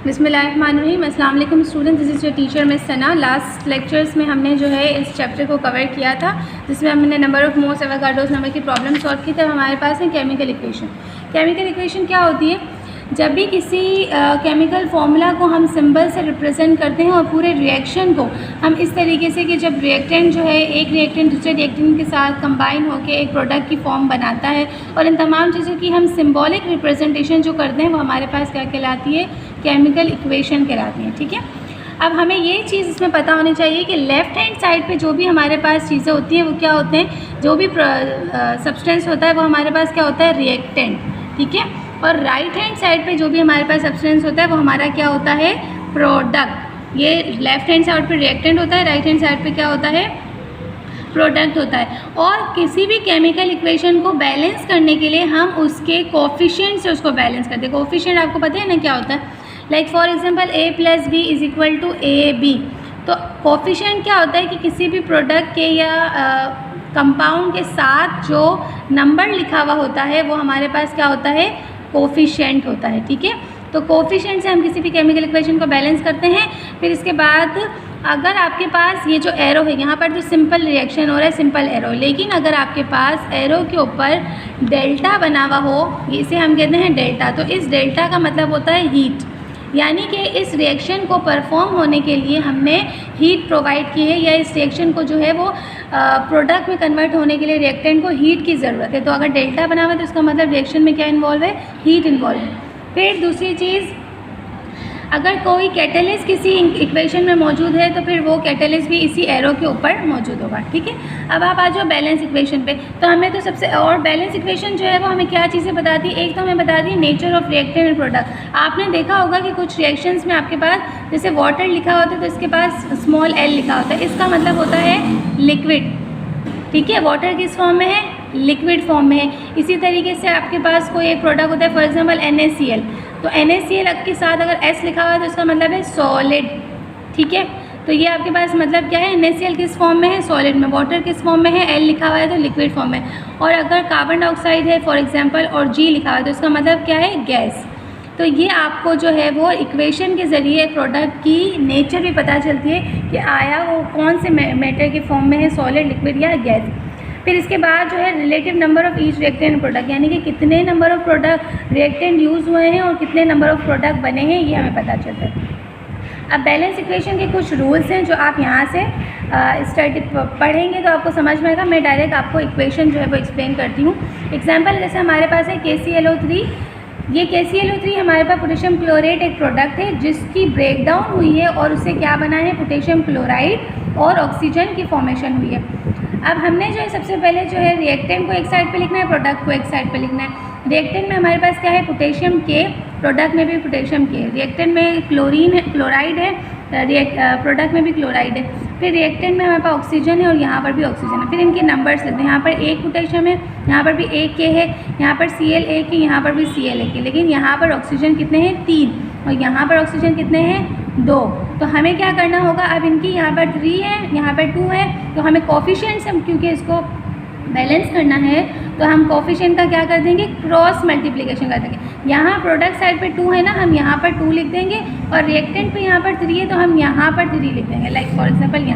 बिस्मिल्लाहिर्रहमानिर्रहीम। अस्सलाम वालेकुम student, this is your teacher miss Sana. Last lectures में हमने जो है इस चैप्टर को कवर किया था जिसमें हमने number of moles Avogadro's number की प्रॉब्लम सॉल्व की। तब हमारे पास है केमिकल इक्वेशन। केमिकल इक्वेशन क्या होती है? जब भी किसी केमिकल फार्मूला को हम सिंबल से रिप्रेजेंट करते हैं और पूरे रिएक्शन को हम इस तरीके से कि जब रिएक्टेंट जो है एक रिएक्टेंट दूसरे रिएक्टेंट के साथ कंबाइन होकर एक प्रोडक्ट की फॉर्म बनाता है और इन तमाम चीज़ों की हम सिंबॉलिक रिप्रेजेंटेशन जो करते हैं वो हमारे पास क्या कहलाती है? केमिकल इक्वेशन कहलाती है। ठीक है, अब हमें ये चीज़ इसमें पता होनी चाहिए कि लेफ़्ट हैंड साइड पे जो भी हमारे पास चीज़ें होती हैं वो क्या होते हैं? जो भी सब्सटेंस होता है वो हमारे पास क्या होता है? रिएक्टेंट। ठीक है, और राइट हैंड साइड पे जो भी हमारे पास सब्सटेंस होता है वो हमारा क्या होता है? प्रोडक्ट। ये लेफ़्ट हैंड साइड पे रिएक्टेंट होता है, राइट हैंड साइड पे क्या होता है? प्रोडक्ट होता है। और किसी भी केमिकल इक्वेशन को बैलेंस करने के लिए हम उसके कोफिशिएंट से उसको बैलेंस करते हैं। कोफिशिएंट आपको पता है ना क्या होता है? Like for example a+b is equal to ab। तो कोफिशिएंट क्या होता है कि किसी भी प्रोडक्ट के या कंपाउंड के साथ जो नंबर लिखा हुआ होता है वो हमारे पास क्या होता है? कोफिशिएंट होता है। ठीक है, तो कोफिशिएंट से हम किसी भी केमिकल इक्वेशन को बैलेंस करते हैं। फिर इसके बाद अगर आपके पास ये जो एरो है, यहाँ पर जो सिंपल रिएक्शन हो रहा है सिंपल एरो, लेकिन अगर आपके पास एरो के ऊपर डेल्टा बना हुआ हो, इसे हम कहते हैं डेल्टा। तो इस डेल्टा का मतलब होता है हीट, यानी कि इस रिएक्शन को परफॉर्म होने के लिए हमने हीट प्रोवाइड की है, या इस रिएक्शन को जो है वो प्रोडक्ट में कन्वर्ट होने के लिए रिएक्टेंट को हीट की ज़रूरत है। तो अगर डेल्टा बना हुआ है तो इसका मतलब रिएक्शन में क्या इन्वॉल्व है? हीट इन्वॉल्व है। फिर दूसरी चीज़, अगर कोई कैटलिस्ट किसी इक्वेशन में मौजूद है तो फिर वो कैटलिस्ट भी इसी एरो के ऊपर मौजूद होगा। ठीक है, अब आप आ जाओ बैलेंस इक्वेशन पे। तो हमें तो सबसे और बैलेंस इक्वेशन जो है वो हमें क्या चीज़ें बताती है? एक तो हमें बताती है nature of reactant and product. आपने देखा होगा कि कुछ रिएक्शंस में आपके पास जैसे वाटर लिखा होता है तो इसके पास स्मॉल l लिखा होता है, इसका मतलब होता है लिक्विड। ठीक है, वाटर किस फॉर्म में है? लिक्विड फॉर्म में है। इसी तरीके से आपके पास कोई एक प्रोडक्ट होता है, फॉर एग्जांपल NaCl। तो NaCl के साथ अगर S लिखा हुआ है तो इसका मतलब है सॉलिड। ठीक है, तो ये आपके पास मतलब क्या है? NaCl किस फॉर्म में है? सॉलिड में। वाटर किस फॉर्म में है? L लिखा हुआ है तो लिक्विड फॉर्म में। और अगर कार्बन डाइऑक्साइड है फॉर एग्जांपल और G लिखा हुआ है तो इसका मतलब क्या है? गैस। तो ये आपको जो है वो इक्वेशन के ज़रिए प्रोडक्ट की नेचर भी पता चलती है कि आया वो कौन से मैटर के फॉर्म में है, सॉलिड, लिक्विड या गैस। फिर इसके बाद जो है relative number of each reactant product, यानी कि कितने number of product reactant use हुए हैं और कितने नंबर ऑफ़ प्रोडक्ट बने हैं, ये हमें पता चलता है। अब बैलेंस इक्वेशन के कुछ रूल्स हैं जो आप यहाँ से स्टडी पढ़ेंगे तो आपको समझ में आएगा। मैं डायरेक्ट आपको इक्वेशन जो है वो एक्सप्लेन करती हूँ। एग्जाम्पल जैसे हमारे पास है KClO3। ये KClO3 हमारे पास पोटेशियम क्लोरेट एक प्रोडक्ट है जिसकी ब्रेकडाउन हुई है और उससे क्या बना है? पोटेशियम क्लोराइड और ऑक्सीजन की फॉर्मेशन हुई है। अब हमने जो है सबसे पहले जो है रिएक्टेंट को एक साइड पे लिखना है, प्रोडक्ट को एक साइड पे लिखना है। रिएक्टेंट में हमारे पास क्या है? पोटेशियम K, प्रोडक्ट में भी पोटेशियम K। रिएक्टेंट में क्लोरीन है, क्लोराइड है, प्रोडक्ट में भी क्लोराइड है। फिर रिएक्टेंट में हमारे पास ऑक्सीजन है और यहाँ पर भी ऑक्सीजन है। फिर इनके नंबर्स लेते हैं, यहाँ पर एक पोटेशियम है, यहाँ पर भी एक K है, यहाँ पर Cl एक है, यहाँ पर भी Cl एक है। लेकिन यहाँ पर ऑक्सीजन कितने हैं? 3, और यहाँ पर ऑक्सीजन कितने हैं? 2। तो हमें क्या करना होगा? अब इनकी यहाँ पर 3 है, यहाँ पर 2 है, तो हमें कोफिशिएंट्स हम क्योंकि इसको बैलेंस करना है तो हम कोफिशिएंट का क्या कर देंगे? क्रॉस मल्टीप्लिकेशन कर देंगे। यहाँ प्रोडक्ट साइड पे 2 है ना, हम यहाँ पर 2 लिख देंगे, और रिएक्टेंट पे यहाँ पर 3 है तो हम यहाँ पर 3 लिख देंगे। लाइक फॉर एग्जांपल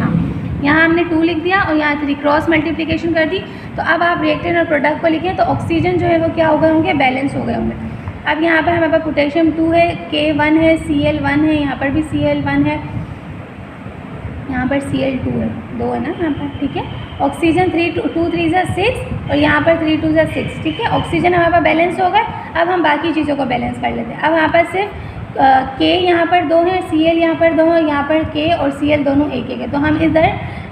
यहाँ हमने 2 लिख दिया और यहाँ 3, क्रॉस मल्टीप्लिकेशन कर दी। तो अब आप रिएक्टेंट और प्रोडक्ट को लिखें तो ऑक्सीजन जो है वो क्या हो गए होंगे? बैलेंस हो गए होंगे। अब यहाँ पर हमारे पास पोटेशियम 2 है, K1 है, Cl 1 है, यहाँ पर भी Cl 1 है, यहाँ पर Cl 2 है, 2 है ना यहाँ पर। ठीक है, ऑक्सीजन 2 3 ज़ा 6 और यहाँ पर 3 2 ज़ा 6। ठीक है, ऑक्सीजन हमारे पास बैलेंस हो गए। अब हम बाकी चीज़ों को बैलेंस कर लेते हैं। अब यहाँ पर सिर्फ K यहाँ पर 2 है, Cl यहाँ पर 2 है, यहाँ पर K और Cl दोनों एक एक है। तो हम इधर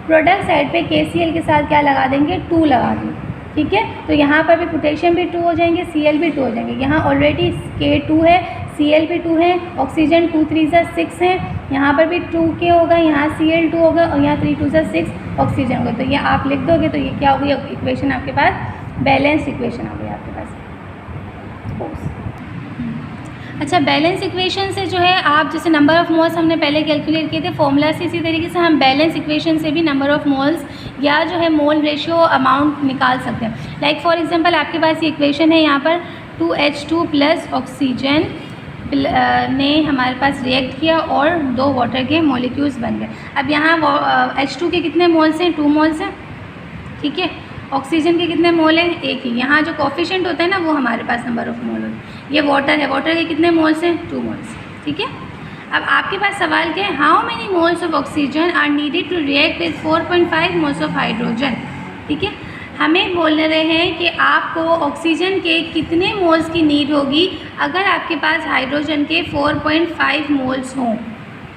प्रोडक्ट साइड पे KCl के साथ क्या लगा देंगे? 2 लगा देंगे। ठीक है, तो यहाँ पर भी पोटेशियम भी 2 हो जाएंगे, Cl भी 2 हो जाएंगे। यहाँ ऑलरेडी K2 है, Cl भी 2 है, ऑक्सीजन 2 3 ज़ा 6 है, यहाँ पर भी 2K होगा, यहाँ Cl 2 होगा और यहाँ 3 2 ज़ा 6 ऑक्सीजन होगा। तो ये आप लिख दोगे तो ये क्या होगी? इक्वेशन आपके पास बैलेंस इक्वेशन हो गई आपके पास। अच्छा, बैलेंस इक्वेशन से जो है आप जैसे नंबर ऑफ़ मोल्स हमने पहले कैलकुलेट किए थे फॉर्मूला से, इसी तरीके से हम बैलेंस इक्वेशन से भी नंबर ऑफ़ मोल्स या जो है मोल रेशियो अमाउंट निकाल सकते हैं। लाइक फॉर एग्जांपल आपके पास ये इक्वेशन है, यहाँ पर 2H2 प्लस ऑक्सीजन ने हमारे पास रिएक्ट किया और 2 वाटर के मॉलिक्यूल्स बन गए। अब यहाँ H2 के कितने मोल्स हैं? 2 मोल्स हैं, ठीक है। ऑक्सीजन के कितने मोल हैं? 1 ही। यहाँ जो कोफिशिएंट होता है ना, वो हमारे पास नंबर ऑफ मोल होता है। ये वाटर है, वाटर के कितने मोल्स हैं? 2 मोल्स, ठीक है। अब आपके पास सवाल क्या है? How many moles of oxygen are needed to react with 4.5 moles of hydrogen, ठीक है। हमें बोल रहे हैं कि आपको ऑक्सीजन के कितने मोल्स की नीड होगी अगर आपके पास हाइड्रोजन के 4.5 मोल्स हों,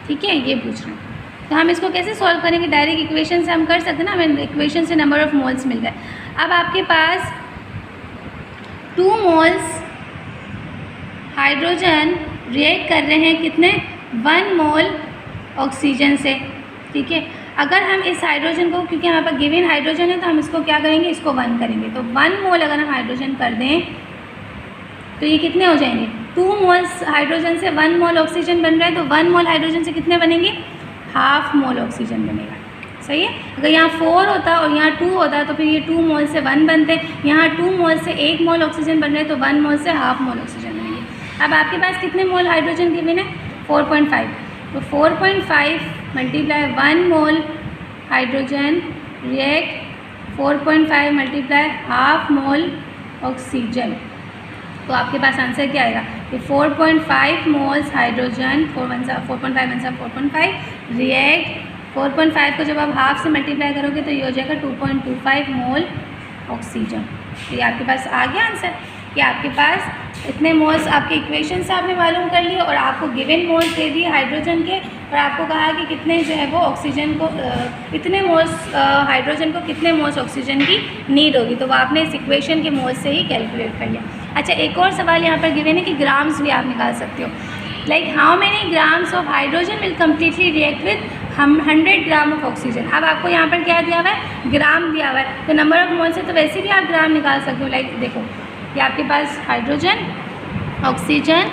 ठीक है, ये पूछ रहे हैं। तो हम इसको कैसे सॉल्व करेंगे? डायरेक्ट इक्वेशन से हम कर सकते हैं ना, हमें इक्वेशन से नंबर ऑफ मोल्स मिल गए। अब आपके पास 2 मोल्स हाइड्रोजन रिएक्ट कर रहे हैं कितने? 1 मोल ऑक्सीजन से, ठीक है। अगर हम इस हाइड्रोजन को, क्योंकि हमारे पास गिवन हाइड्रोजन है, तो हम इसको क्या करेंगे? इसको 1 करेंगे। तो 1 मोल अगर हम हाइड्रोजन कर दें तो ये कितने हो जाएंगे? 2 मोल्स हाइड्रोजन से 1 मोल ऑक्सीजन बन रहा है, तो 1 मोल हाइड्रोजन से कितने बनेंगे? हाफ मोल ऑक्सीजन बनेगा, सही है। अगर यहाँ 4 होता और यहाँ 2 होता तो फिर ये 2 मोल से 1 बनते। यहाँ 2 मोल से 1 मोल ऑक्सीजन बन रहे हैं, तो 1 मोल से हाफ मोल ऑक्सीजन बनेंगे। अब आपके पास कितने मोल हाइड्रोजन गिवन है? 4.5। तो 4.5 मल्टीप्लाई 1 मोल hydrogen react 4.5 multiply half mole oxygen, तो आपके पास आंसर क्या आएगा? कि 4.5 मोल्स हाइड्रोजन 4.5 रिएक्ट 4.5 को जब आप हाफ से मल्टीप्लाई करोगे तो ये हो जाएगा 2.25 मोल ऑक्सीजन। तो ये आपके पास आ गया आंसर कि आपके पास इतने मोल्स आपके इक्वेशन से आपने मालूम कर लिए और आपको गिवन मोल्स दे दिए हाइड्रोजन के, और आपको कहा कि कितने जो है वो ऑक्सीजन को कितने मोल्स हाइड्रोजन को कितने मोल्स ऑक्सीजन की नीड होगी, तो वो आपने इस इक्वेशन के मोल्स से ही कैलकुलेट कर लिया। अच्छा, एक और सवाल यहाँ पर गिवन है कि ग्राम्स भी आप निकाल सकते हो। Like how many grams of hydrogen will completely react with 100 gram of oxygen. अब आपको यहाँ पर क्या दिया हुआ है? ग्राम दिया हुआ है। तो नंबर ऑफ मोल्स है तो वैसे भी आप ग्राम निकाल सकते हो। लाइक देखो, ये आपके पास हाइड्रोजन, ऑक्सीजन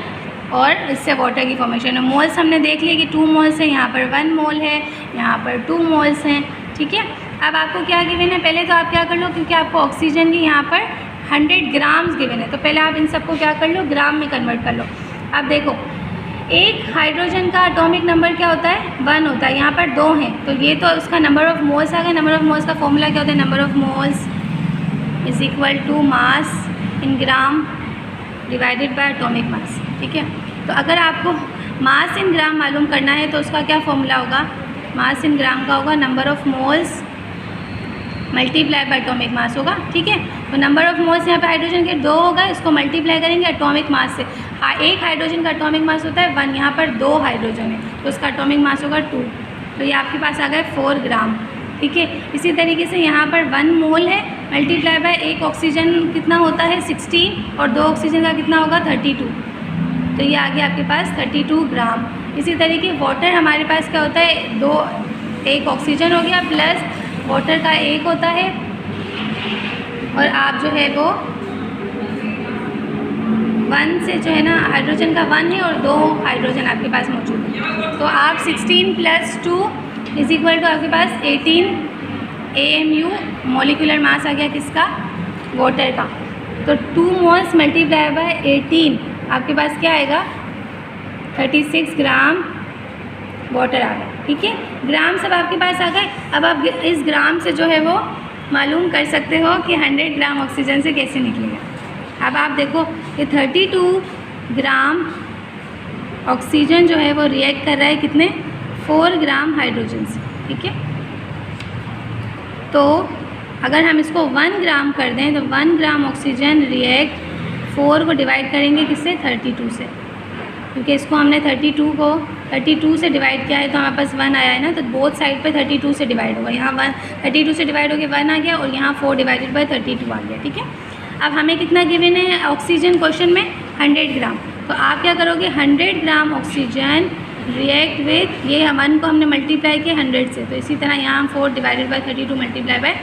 और इससे वाटर की फॉर्मेशन है। मोल्स हमने देख लिया कि 2 मोल्स हैं, यहाँ पर 1 मोल है, यहाँ पर 2 मोल्स हैं, ठीक है। अब आपको क्या गिवन है? पहले तो आप क्या कर लो, क्योंकि आपको ऑक्सीजन की यहाँ पर 100 ग्राम्स गिवन है, तो पहले आप इन सबको क्या कर लो? ग्राम में कन्वर्ट कर लो। अब देखो, एक हाइड्रोजन का एटॉमिक नंबर क्या होता है? 1 होता है। यहाँ पर 2 हैं, तो ये तो उसका नंबर ऑफ मोल्स आ गया। नंबर ऑफ मोल्स का फॉर्मूला क्या होता है? Number of moles is equal to mass in gram divided by atomic mass, ठीक है। तो अगर आपको मास इन ग्राम मालूम करना है तो उसका क्या फॉर्मूला होगा? मास इन ग्राम का होगा number of moles multiply by atomic मास होगा, ठीक है। तो नंबर ऑफ मोल्स यहाँ पे हाइड्रोजन के 2 होगा, इसको मल्टीप्लाई करेंगे एटॉमिक मास से। एक हाइड्रोजन का एटॉमिक मास होता है 1, यहाँ पर 2 हाइड्रोजन है तो उसका एटॉमिक मास होगा 2, तो ये आपके पास आ गए 4 ग्राम, ठीक है। इसी तरीके से यहाँ पर 1 मोल है मल्टीप्लाई बाय एक ऑक्सीजन कितना होता है? 16, और 2 ऑक्सीजन का कितना होगा? 32, तो ये आ गया आपके पास 32 ग्राम। इसी तरीके वाटर हमारे पास क्या होता है? एक ऑक्सीजन हो गया प्लस वाटर का 1 होता है, और आप जो है वो 1 से जो है ना हाइड्रोजन का 1 है और 2 हाइड्रोजन आपके पास मौजूद है, तो आप 16 + 2 इज इक्वल टू आपके पास 18 AMU मॉलिक्यूलर मास आ गया किसका? वाटर का। तो 2 मोल्स मल्टीप्लाई बाय 18 आपके पास क्या आएगा? 36 ग्राम वाटर आ गया, ठीक है। ग्राम सब आपके पास आ गए। अब आप इस ग्राम से जो है वो मालूम कर सकते हो कि 100 ग्राम ऑक्सीजन से कैसे निकलेगा। अब आप देखो कि 32 ग्राम ऑक्सीजन जो है वो रिएक्ट कर रहा है कितने? 4 ग्राम हाइड्रोजन से, ठीक है। तो अगर हम इसको 1 ग्राम कर दें तो 1 ग्राम ऑक्सीजन रिएक्ट 4 को डिवाइड करेंगे किससे? 32 से, क्योंकि इसको हमने 32 से डिवाइड किया है तो हमारे पास 1 आया है ना, तो बोथ साइड पे 32 से डिवाइड होगा। यहाँ 32 से डिवाइड होकर 1 आ गया और यहाँ 4 डिवाइडेड बाय 32 आ गया, ठीक है। अब हमें कितना गिवन है ऑक्सीजन क्वेश्चन में? 100 ग्राम। तो आप क्या करोगे? 100 ग्राम ऑक्सीजन रिएक्ट विथ ये 1 को हमने मल्टीप्लाई किया 100 से, तो इसी तरह यहाँ हम 4 डिवाइडेड बाय 32 मल्टीप्लाई बाय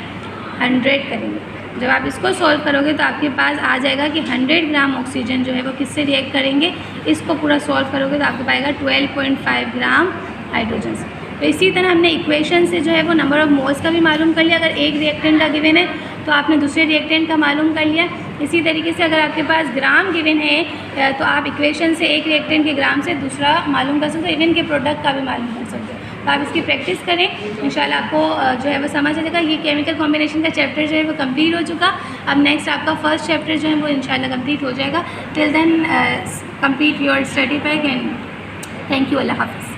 100 करेंगे। जब आप इसको सॉल्व करोगे तो आपके पास आ जाएगा कि 100 ग्राम ऑक्सीजन जो है वो किससे रिएक्ट करेंगे? इसको पूरा सॉल्व करोगे तो आपको पाएगा 12.5 ग्राम हाइड्रोजन से। तो इसी तरह हमने इक्वेशन से जो है वो नंबर ऑफ मोल्स का भी मालूम कर लिया। अगर एक रिएक्टेंट का गिवन है तो आपने दूसरे रिएक्टेंट का मालूम कर लिया। इसी तरीके से अगर आपके पास ग्राम गिवन है तो आप इक्वेशन से एक रिएक्टेंट के ग्राम से दूसरा मालूम कर सकते हो, इवन के प्रोडक्ट का भी मालूम कर सकते हो। तो आप इसकी प्रैक्टिस करें, इंशाल्लाह आपको जो है वो समझ आ जाएगा। ये केमिकल कॉम्बिनेशन का चैप्टर जो है वो कंप्लीट हो चुका। अब नेक्स्ट आपका फर्स्ट चैप्टर जो है वो इंशाल्लाह कंप्लीट हो जाएगा। Till then complete your study pack and thank you. Allah हाफ़िज़।